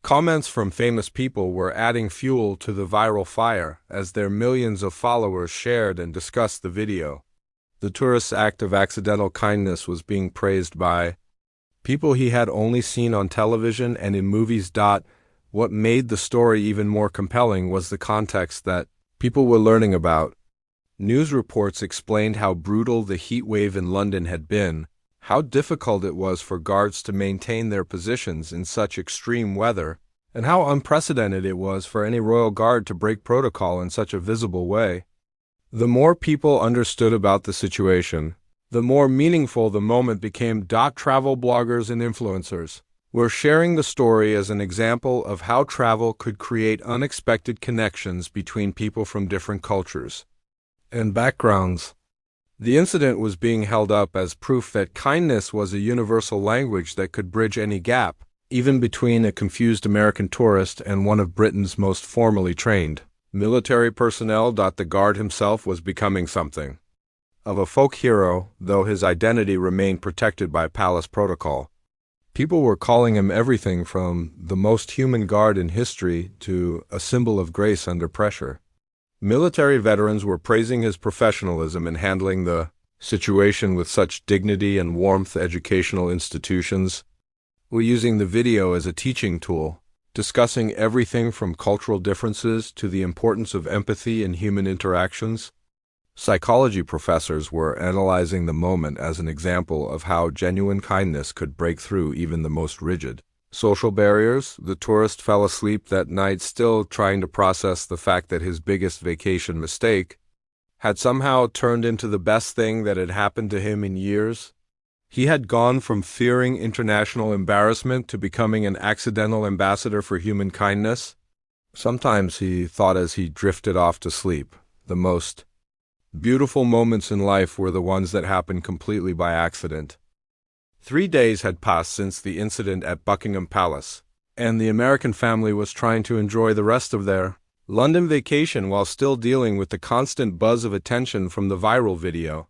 Comments from famous people were adding fuel to the viral fire as their millions of followers shared and discussed the video. The tourist's act of accidental kindness was being praised by people he had only seen on television and in movies. What made the story even more compelling was the context that people were learning about. News reports explained how brutal the heat wave in London had been, how difficult it was for guards to maintain their positions in such extreme weather, and how unprecedented it was for any royal guard to break protocol in such a visible way. The more people understood about the situation, the more meaningful the moment became. Travel bloggers and influencers were sharing the story as an example of how travel could create unexpected connections between people from different cultures and backgrounds. The incident was being held up as proof that kindness was a universal language that could bridge any gap, even between a confused American tourist and one of Britain's most formally trained military personnel. The guard himself was becoming something of a folk hero, though his identity remained protected by palace protocol. People were calling him everything from the most human guard in history to a symbol of grace under pressure. Military veterans were praising his professionalism in handling the situation with such dignity and warmth. Educational institutions were using the video as a teaching tool, discussing everything from cultural differences to the importance of empathy in human interactions. Psychology professors were analyzing the moment as an example of how genuine kindness could break through even the most rigid social barriers. The tourist fell asleep that night, still trying to process the fact that his biggest vacation mistake had somehow turned into the best thing that had happened to him in years. He had gone from fearing international embarrassment to becoming an accidental ambassador for human kindness. Sometimes, he thought as he drifted off to sleep, the most beautiful moments in life were the ones that happened completely by accident. 3 days had passed since the incident at Buckingham Palace, and the American family was trying to enjoy the rest of their London vacation while still dealing with the constant buzz of attention from the viral video.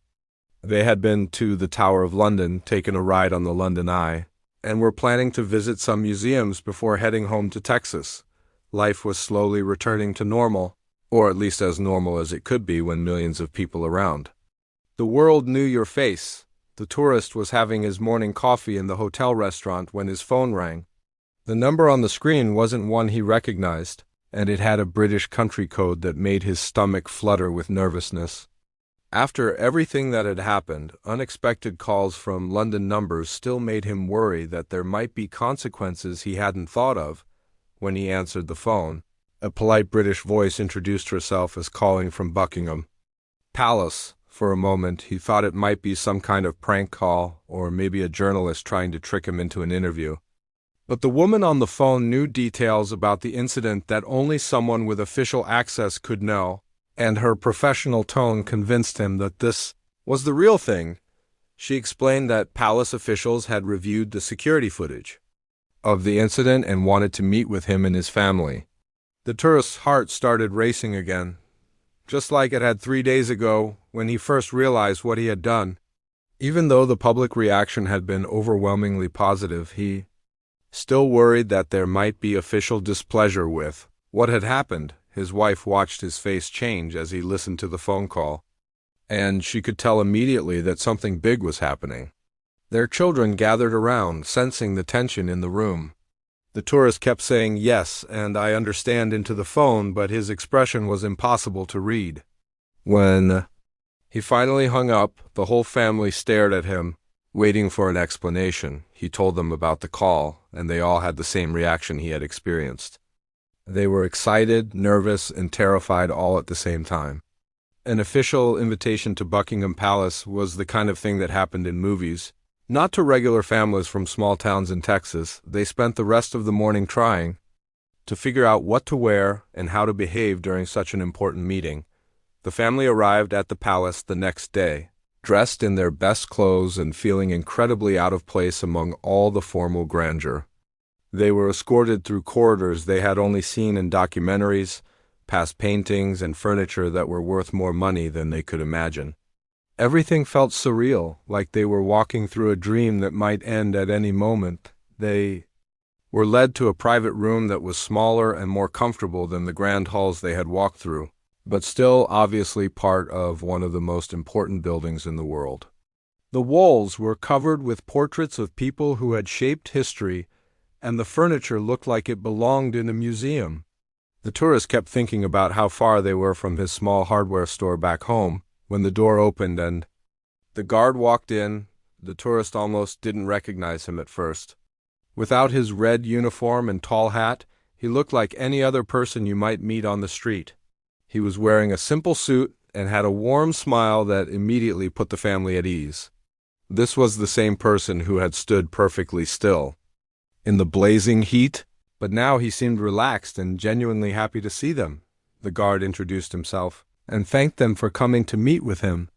They had been to the Tower of London, taken a ride on the London Eye, and were planning to visit some museums before heading home to Texas. Life was slowly returning to normal, or at least as normal as it could be when millions of people around. The world knew your face. The tourist was having his morning coffee in the hotel restaurant when his phone rang. The number on the screen wasn't one he recognized, and it had a British country code that made his stomach flutter with nervousness. After everything that had happened, unexpected calls from London numbers still made him worry that there might be consequences he hadn't thought of. When he answered the phone, a polite British voice introduced herself as calling from Buckingham Palace. For a moment, he thought it might be some kind of prank call, or maybe a journalist trying to trick him into an interview. But the woman on the phone knew details about the incident that only someone with official access could know, and her professional tone convinced him that this was the real thing. She explained that palace officials had reviewed the security footage of the incident and wanted to meet with him and his family. The tourist's heart started racing again, just like it had 3 days ago when he first realized what he had done. Even though the public reaction had been overwhelmingly positive, he still worried that there might be official displeasure with what had happened. His wife watched his face change as he listened to the phone call, and she could tell immediately that something big was happening. Their children gathered around, sensing the tension in the room. The tourist kept saying yes, and I understand into the phone, but his expression was impossible to read. When he finally hung up, the whole family stared at him, waiting for an explanation. He told them about the call, and they all had the same reaction he had experienced. They were excited, nervous, and terrified all at the same time. An official invitation to Buckingham Palace was the kind of thing that happened in movies. Not to regular families from small towns in Texas. They spent the rest of the morning trying to figure out what to wear and how to behave during such an important meeting. The family arrived at the palace the next day, dressed in their best clothes and feeling incredibly out of place among all the formal grandeur. They were escorted through corridors they had only seen in documentaries, past paintings and furniture that were worth more money than they could imagine. Everything felt surreal, like they were walking through a dream that might end at any moment. They were led to a private room that was smaller and more comfortable than the grand halls they had walked through, but still obviously part of one of the most important buildings in the world. The walls were covered with portraits of people who had shaped history and the furniture looked like it belonged in a museum. The tourist kept thinking about how far they were from his small hardware store back home when the door opened and the guard walked in. The tourist almost didn't recognize him at first. Without his red uniform and tall hat, he looked like any other person you might meet on the street. He was wearing a simple suit and had a warm smile that immediately put the family at ease. This was the same person who had stood perfectly still in the blazing heat, but now he seemed relaxed and genuinely happy to see them. The guard introduced himself and thanked them for coming to meet with him.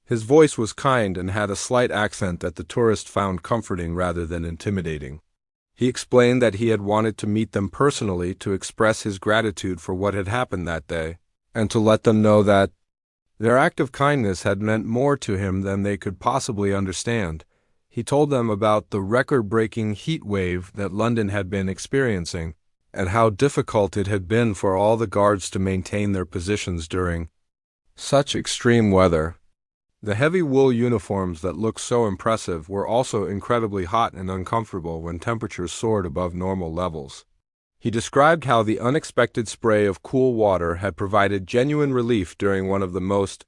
His voice was kind and had a slight accent that the tourist found comforting rather than intimidating. He explained that he had wanted to meet them personally to express his gratitude for what had happened that day, and to let them know that their act of kindness had meant more to him than they could possibly understand. He told them about the record-breaking heat wave that London had been experiencing, and how difficult it had been for all the guards to maintain their positions during such extreme weather. The heavy wool uniforms that looked so impressive were also incredibly hot and uncomfortable when temperatures soared above normal levels. He described how the unexpected spray of cool water had provided genuine relief during one of the most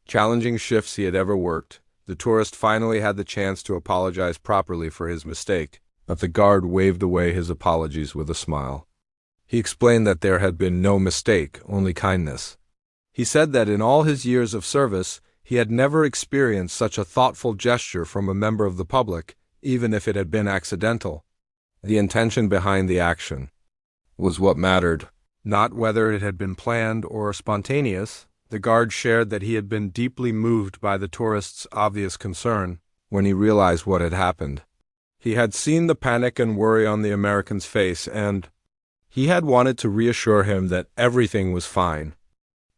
challenging shifts he had ever worked. The tourist finally had the chance to apologize properly for his mistake, but the guard waved away his apologies with a smile. He explained that there had been no mistake, only kindness. He said that in all his years of service, he had never experienced such a thoughtful gesture from a member of the public, even if it had been accidental. The intention behind the action was what mattered, not whether it had been planned or spontaneous. The guard shared that he had been deeply moved by the tourist's obvious concern when he realized what had happened. He had seen the panic and worry on the American's face, and he had wanted to reassure him that everything was fine.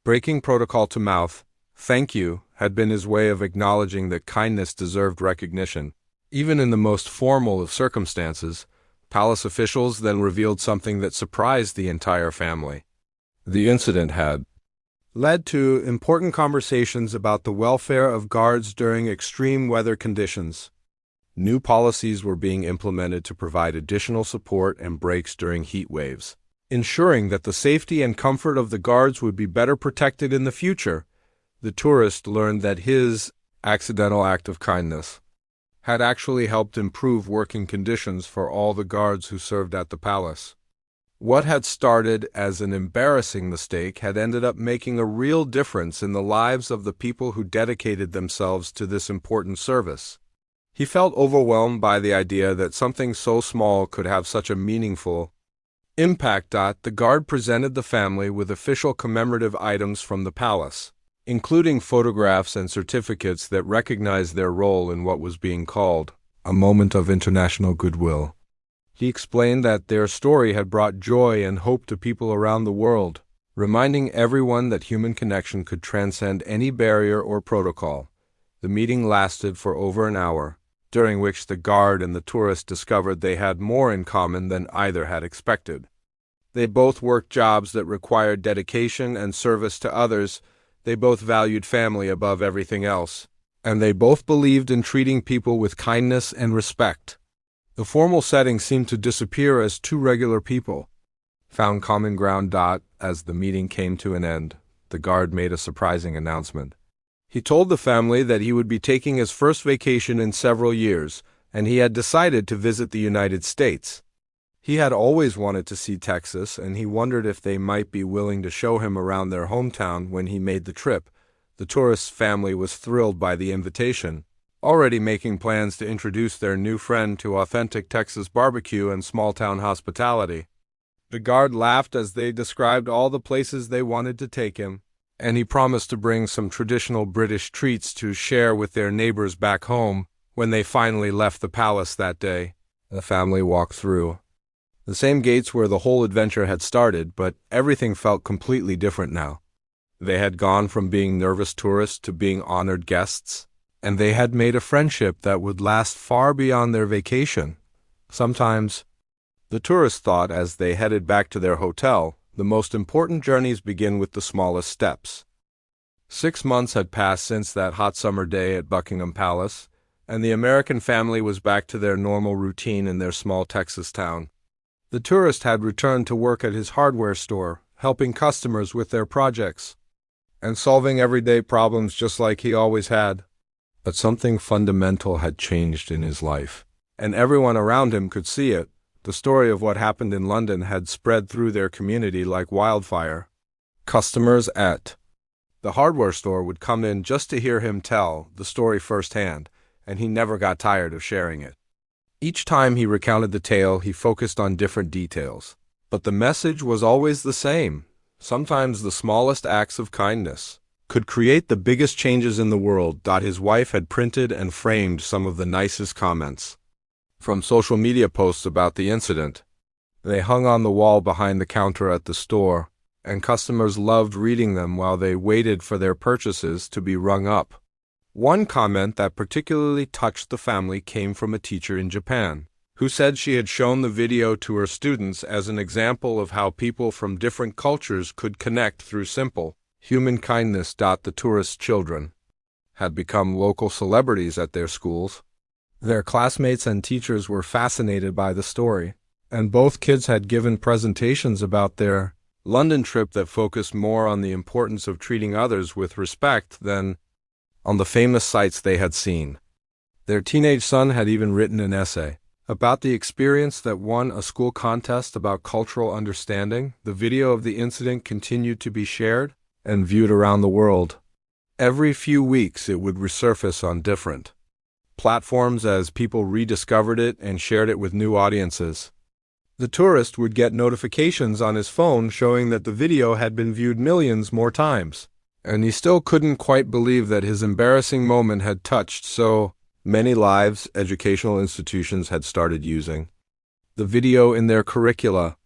Breaking protocol to mouth, "Thank you," had been his way of acknowledging that kindness deserved recognition. Even in the most formal of circumstances, palace officials then revealed something that surprised the entire family. The incident had led to important conversations about the welfare of guards during extreme weather conditions. New policies were being implemented to provide additional support and breaks during heat waves, ensuring that the safety and comfort of the guards would be better protected in the future. The tourist learned that his accidental act of kindness had actually helped improve working conditions for all the guards who served at the palace. What had started as an embarrassing mistake had ended up making a real difference in the lives of the people who dedicated themselves to this important service. He felt overwhelmed by the idea that something so small could have such a meaningful impact. The guard presented the family with official commemorative items from the palace, including photographs and certificates that recognized their role in what was being called a moment of international goodwill. He explained that their story had brought joy and hope to people around the world, reminding everyone that human connection could transcend any barrier or protocol. The meeting lasted for over an hour, during which the guard and the tourist discovered they had more in common than either had expected. They both worked jobs that required dedication and service to others. They both valued family above everything else, and they both believed in treating people with kindness and respect. The formal setting seemed to disappear as two regular people found common ground. As the meeting came to an end, the guard made a surprising announcement. He told the family that he would be taking his first vacation in several years, and he had decided to visit the United States. He had always wanted to see Texas, and he wondered if they might be willing to show him around their hometown when he made the trip. The tourist's family was thrilled by the invitation, already making plans to introduce their new friend to authentic Texas barbecue and small-town hospitality. The guard laughed as they described all the places they wanted to take him, and he promised to bring some traditional British treats to share with their neighbors back home. When they finally left the palace that day, the family walked through the same gates where the whole adventure had started, but everything felt completely different now. They had gone from being nervous tourists to being honored guests, and they had made a friendship that would last far beyond their vacation. Sometimes, the tourists thought as they headed back to their hotel, the most important journeys begin with the smallest steps. 6 months had passed since that hot summer day at Buckingham Palace, and the American family was back to their normal routine in their small Texas town. The tourist had returned to work at his hardware store, helping customers with their projects and solving everyday problems just like he always had. But something fundamental had changed in his life, and everyone around him could see it. The story of what happened in London had spread through their community like wildfire. Customers at the hardware store would come in just to hear him tell the story firsthand, and he never got tired of sharing it. Each time he recounted the tale, he focused on different details. But the message was always the same. Sometimes the smallest acts of kindness could create the biggest changes in the world. His wife had printed and framed some of the nicest comments from social media posts about the incident. They hung on the wall behind the counter at the store, and customers loved reading them while they waited for their purchases to be rung up. One comment that particularly touched the family came from a teacher in Japan, who said she had shown the video to her students as an example of how people from different cultures could connect through simple human kindness. The tourist children had become local celebrities at their schools. Their classmates and teachers were fascinated by the story, and both kids had given presentations about their London trip that focused more on the importance of treating others with respect than on the famous sights they had seen. Their teenage son had even written an essay about the experience that won a school contest about cultural understanding. The video of the incident continued to be shared and viewed around the world. Every few weeks it would resurface on different platforms as people rediscovered it and shared it with new audiences. The tourist would get notifications on his phone showing that the video had been viewed millions more times, and he still couldn't quite believe that his embarrassing moment had touched so many lives. Educational institutions had started using the video in their curricula.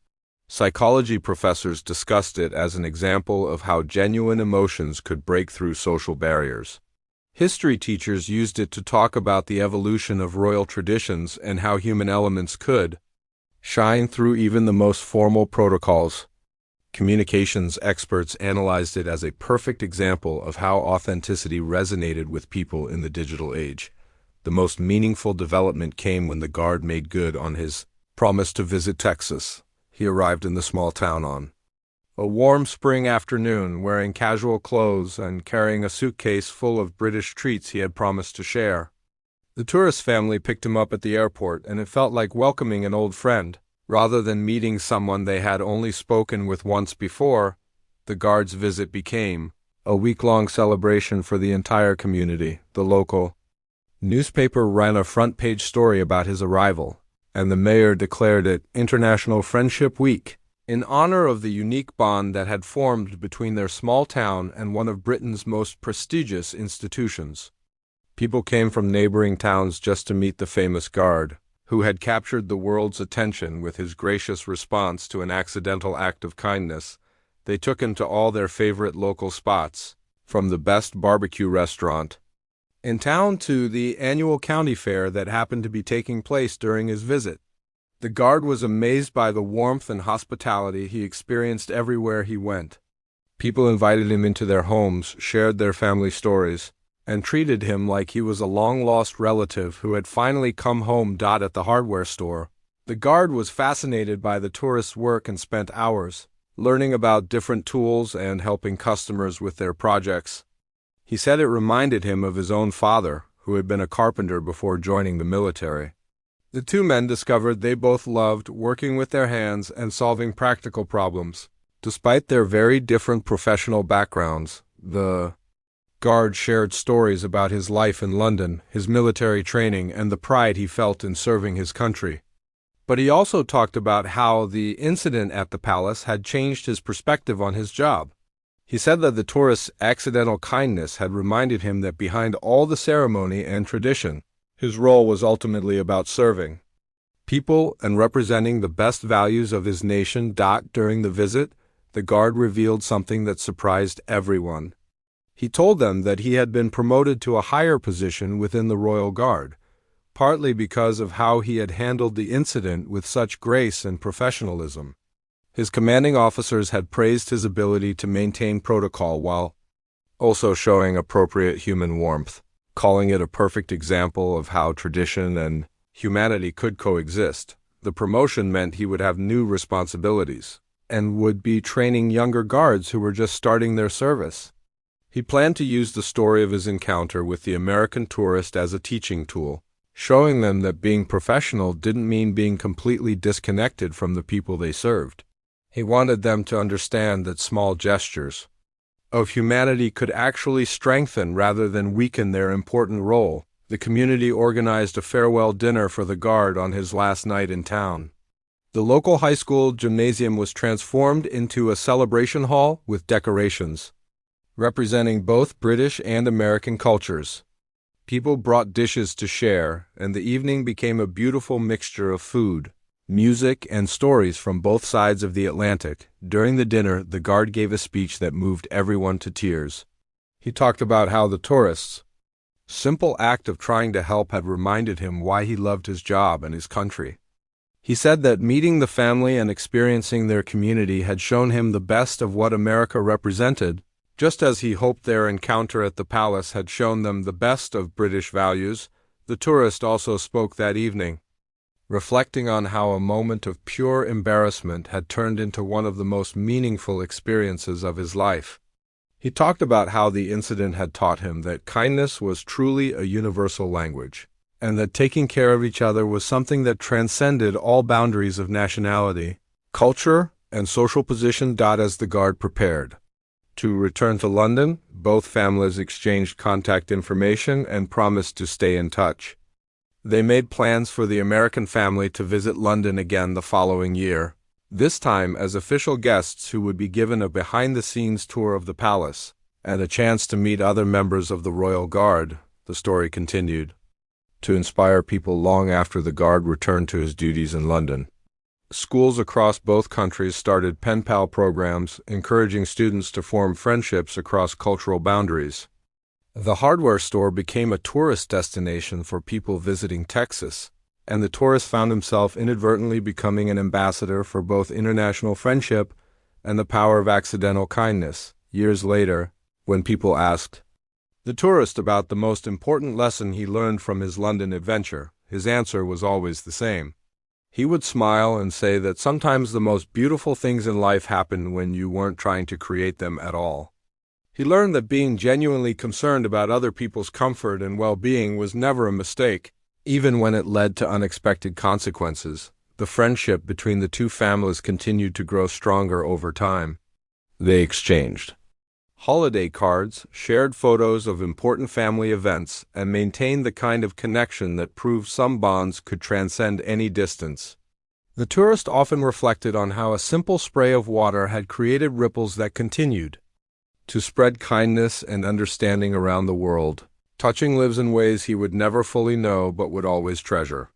Psychology professors discussed it as an example of how genuine emotions could break through social barriers. History teachers used it to talk about the evolution of royal traditions and how human elements could shine through even the most formal protocols. Communications experts analyzed it as a perfect example of how authenticity resonated with people in the digital age. The most meaningful development came when the guard made good on his promise to visit Texas. He arrived in the small town on a warm spring afternoon, wearing casual clothes and carrying a suitcase full of British treats he had promised to share. The tourist family picked him up at the airport, and it felt like welcoming an old friend. Rather than meeting someone they had only spoken with once before, the guard's visit became a week-long celebration for the entire community. The local newspaper ran a front-page story about his arrival, and the mayor declared it International Friendship Week, in honor of the unique bond that had formed between their small town and one of Britain's most prestigious institutions. People came from neighboring towns just to meet the famous guard, who had captured the world's attention with his gracious response to an accidental act of kindness. They took him to all their favorite local spots, from the best barbecue restaurant in town to the annual county fair that happened to be taking place during his visit. The guard was amazed by the warmth and hospitality he experienced everywhere he went. People invited him into their homes, shared their family stories, and treated him like he was a long-lost relative who had finally come home. At the hardware store, the guard was fascinated by the tourist's work and spent hours learning about different tools and helping customers with their projects. He said it reminded him of his own father, who had been a carpenter before joining the military. The two men discovered they both loved working with their hands and solving practical problems. Despite their very different professional backgrounds, the guard shared stories about his life in London, his military training, and the pride he felt in serving his country. But he also talked about how the incident at the palace had changed his perspective on his job. He said that the tourist's accidental kindness had reminded him that behind all the ceremony and tradition, his role was ultimately about serving people and representing the best values of his nation. During the visit, the guard revealed something that surprised everyone. He told them that he had been promoted to a higher position within the Royal Guard, partly because of how he had handled the incident with such grace and professionalism. His commanding officers had praised his ability to maintain protocol while also showing appropriate human warmth. calling it a perfect example of how tradition and humanity could coexist. The promotion meant he would have new responsibilities and would be training younger guards who were just starting their service. He planned to use the story of his encounter with the American tourist as a teaching tool, showing them that being professional didn't mean being completely disconnected from the people they served. He wanted them to understand that small gestures of humanity could actually strengthen rather than weaken their important role. The community organized a farewell dinner for the guard on his last night in town. The local high school gymnasium was transformed into a celebration hall with decorations representing both British and American cultures. People brought dishes to share, and the evening became a beautiful mixture of food, music, and stories from both sides of the Atlantic. During the dinner, the guard gave a speech that moved everyone to tears. He talked about how the tourists' simple act of trying to help had reminded him why he loved his job and his country. He said that meeting the family and experiencing their community had shown him the best of what America represented, just as he hoped their encounter at the palace had shown them the best of British values. The tourist also spoke that evening, reflecting on how a moment of pure embarrassment had turned into one of the most meaningful experiences of his life. He talked about how the incident had taught him that kindness was truly a universal language, and that taking care of each other was something that transcended all boundaries of nationality, culture, and social position. As the guard prepared to return to London, both families exchanged contact information and promised to stay in touch. They made plans for the American family to visit London again the following year, this time as official guests who would be given a behind-the-scenes tour of the palace and a chance to meet other members of the Royal Guard. The story continued to inspire people long after the guard returned to his duties in London. Schools across both countries started pen pal programs, encouraging students to form friendships across cultural boundaries. The hardware store became a tourist destination for people visiting Texas, and the tourist found himself inadvertently becoming an ambassador for both international friendship and the power of accidental kindness. Years later, when people asked the tourist about the most important lesson he learned from his London adventure, his answer was always the same. He would smile and say that sometimes the most beautiful things in life happen when you weren't trying to create them at all. He learned that being genuinely concerned about other people's comfort and well-being was never a mistake, even when it led to unexpected consequences. The friendship between the two families continued to grow stronger over time. They exchanged holiday cards, shared photos of important family events, and maintained the kind of connection that proved some bonds could transcend any distance. The tourist often reflected on how a simple spray of water had created ripples that continued to spread kindness and understanding around the world, touching lives in ways he would never fully know but would always treasure.